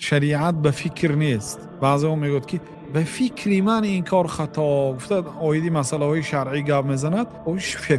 شریعت به فکر نیست. بعضی ها میگوید که به فکری من این کار خطا گفتد. آیدی مسئله های شرعی گپ میزند،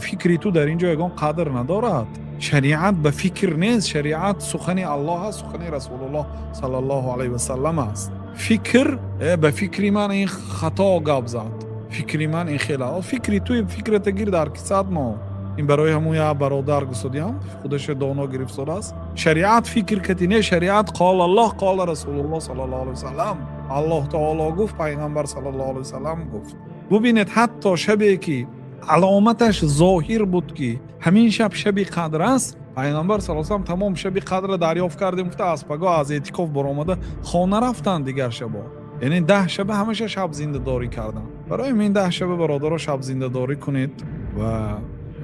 فکری تو در اینجا یگان قدر ندارد. شریعت به فکر نیست. شریعت سخن الله است، سخن رسول الله صلی الله علیه و سلم است. فکر به فکری من این خطا گپ زد، فکری من این خیلی فکری توی فکرت گیر در کسات ما. این برای همون یا برادر گستودیم خودش دانا گرفتار است. شریعت فکر کتی نه. شریعت قال الله قال رسول الله صلی الله علیه و سلم. الله تعالی گفت، پیغمبر صلی الله علیه و سلم گفت. ببینید حتی شبی که علامتش ظاهر بود که همین شب قدر است، پیغمبر صلی الله علیه و سلم تمام شب قدر دریافت کرده. گفته از پگاه از اعتکاف برآمده خانه رفتن دیگر شبا. یعنی 10 شب همیشه شب زنده داری کردن. برای این 10 شب برادرها شب زنده داری کنید و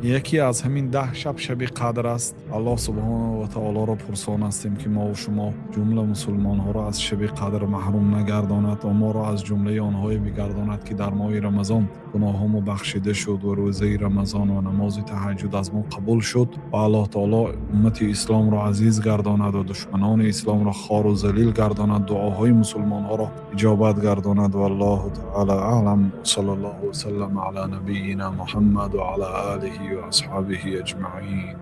یکی از همین 10 شب قدر است. الله سبحانه و تعالی را پرسان هستیم که ما و شما جمله مسلمان ها را از شب قدر محروم نگرداند و ما را از جمله آنهایی بگرداند که در ماه رمضان گناهامو بخشیده شد و روزه رمضان و نماز تهجد از ما قبول شد و الله تعالی امت اسلام را عزیز گرداند و دشمنان اسلام را خوار و ذلیل گرداند. دعاهای مسلمان ها را اجابت گرداند. والله تعالی اعلم. صلی الله وسلم علی نبینا محمد و علی آله و اصحابه اجمعین.